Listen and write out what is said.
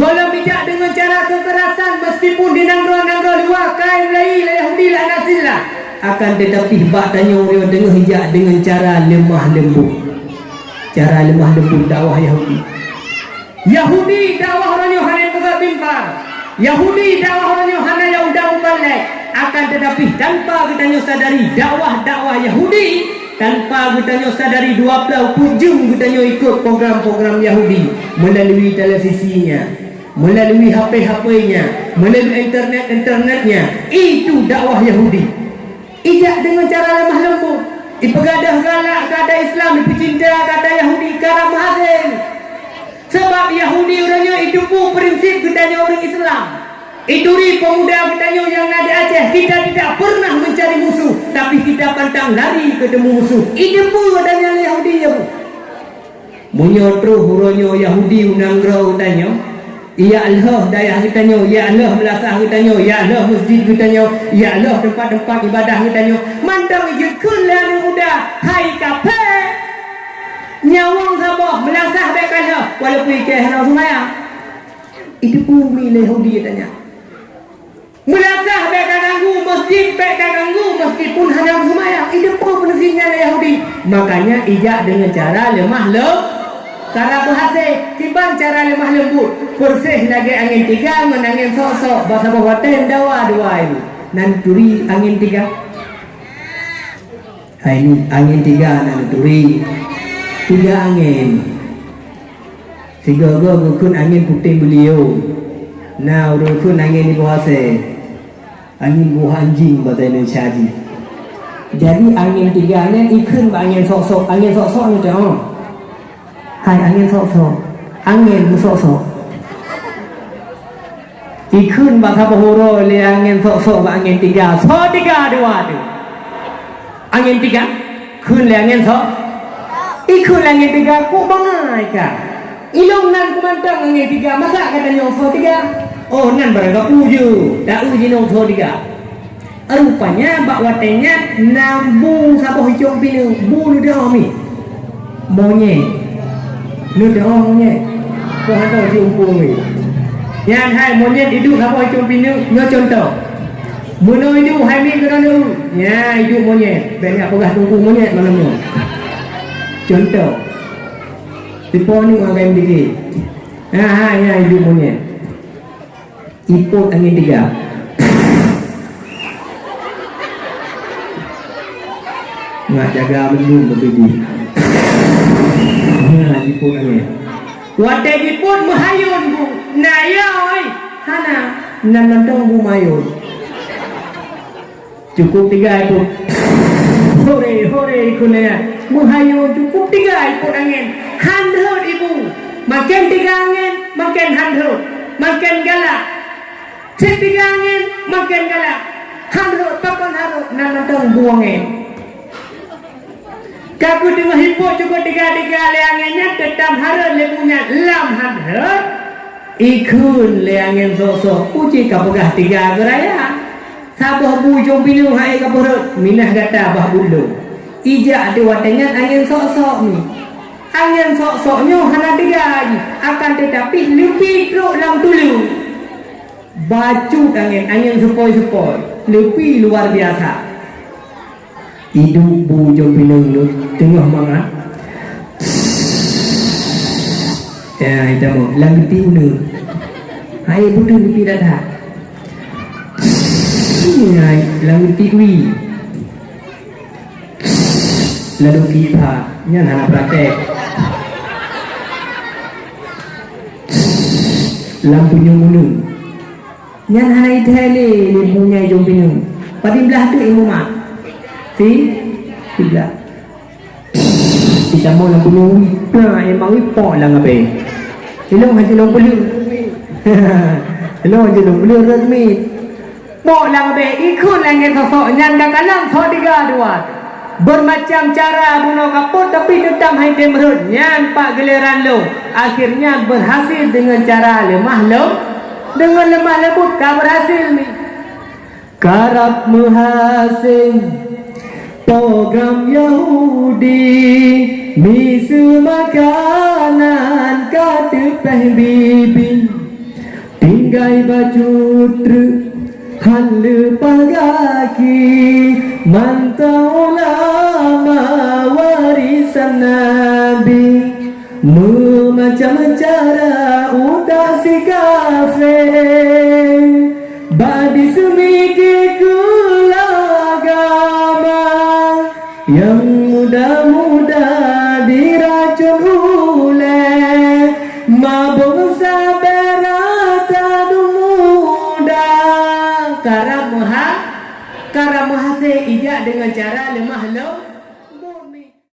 Golong bijak dengan cara kekerasan, meskipun di nanggro-nanggro luar kain lai Yahudi lah nasilah, akan tetapi bak tanya orang dengar hijak dengan cara lemah lembut. Cara lemah lembut dakwah Yahudi. Yahudi dakwah orang Yohanan pegang bimpar. Yahudi dakwah orang Yohanan yang undang balik. Akan tetapi tanpa kita sadari dakwah Yahudi, tanpa kita sadari 20 hujung kita ikut program-program Yahudi melalui televisinya, melalui HP-HP-nya, melalui internetnya. Itu dakwah Yahudi. Ijak dengan cara lemah lembut, dipegadah galak kata Islam, dipecinta kata Yahudi karam hasil. Sebab Yahudi orangnya itu pun prinsip kita orang Islam. Iduri pemuda kita yang ada Aceh, kita tidak pernah mencari musuh, tapi kita pantang lari ketemu musuh. Itu pun adanya Yahudi ya bu. Menyotro huronyo Yahudi unanggro tanya, ya Allah dayah kita nyo, ya Allah melasah kita nyo, ya Allah masjid kita nyo, ya Allah tempat-tempat ibadah kita nyo. Mandang ikut lah muda, hai kape, nyawang sabah melasah baiklah, walaupun ikut harus semaya. Itu pun milik Yahudi tanya. Melasah baikkan ganggu masjid, baikkan ganggu meskipun hanya semaya. Itu pun prinsipnya Yahudi. Makanya ijak dengan cara lemah lembut. Cara berhasil, tiba cara lemah lembut. Bersih lagi angin 3, menangin sok-sok. Bahasa bawaten dawa dua ini. Nanturi angin 3. Ini angin 3 nanturi. 3 angin. Tiga rukun angin putih beliau. Nah, rukun angin di bawah angin buah anjing bahasa Indonesia ji. Jadi angin 3-nya ikut angin sok-sok. Angin sok-sok ni tengok. Hai angin sok-sok. Angin sok-sok. Ikut bahasa Bahuro le angin sok-sok angin 3. So 3 dua tu. Angin 3 kun le angin sok. Ikut angin 3 ku bangai kan. Ilong nan kumantang angin 3. Masa katanya so 3. Oh nan barang ku je. Tak uji nong so 3. Rupanya bak watenya nambung sabah hijau pinu. Bu lu dah mi. Monyet. Lu dah monyet. Kau hantar jumpa ni. Yang hai monyet hidup sabah hijau pinu. Nyo contoh. Muno hidup hai mi kena dulu. Ya hidup monyet. Banyak pegah tunggu monyet malamnya. Contoh. Tipu ni orang dikit. Ha ya hidup monyet. Iput angin 3. Nak jaga belum berbiji. Nah, iput angin. Wadah iput mahayun bu. Nayoi. Hana. Nantong bu mayun. Cukup 3 iput. Hore kunaya. Mahayun cukup 3 iput angin. Handhut ibu. Makin 3 angin, makin handhut. Makin galak. 3 angin, makin galak. Handhut, papan harut. Nantong bu angin. Kaku tengah hipuk cukup 3 le anginnya tetap harut le punya lam handhut. Ikun le angin sok-sok. Uji kapagah 3 geraya. Sabah bu jom pilih hai kapurut. Minah kata bah bulu. Ijak di watengan angin sok-sok ni. Angin sok-soknya hana 3 lagi. Akan tetapi lebih keruk dalam tulu. Bacut angin sepoi-sepoi. Lebih luar biasa. Hidup bu jom pilih lu. Tengah mangat. Ya, kita mau langti unu. Hai budu lebih datang. Hai langti ui. Lalu kita nyan hana praktek. Lampu unu. Nyan hana itale ni punya jom pilih. Pati belah tu ilmu mak. Si belah. Kita mau lampu unu. Nah, emang ipok lah ngabe. Ilong haji long beli. Ilong haji long beli resmi. Pok lah ngabe ikut langit sosok nyan dah kalang so 3 dua. Bermacam cara bunuh kaput tapi tetap hai temrut nyan pak giliran lo. Akhirnya berhasil dengan cara lemah lo. Dengan lemah lembut kau berhasil ni. Karab menghasil program Yahudi. Misu makanan kata bibi. tinggai baju truk halu pagaki mantau lama warisan Nabi memacam cara utasi kafe badi semiki kulagama yang muda-muda diracun oleh mabuk sabarata muda karamoha se ijak dengan cara lemah lo bumi.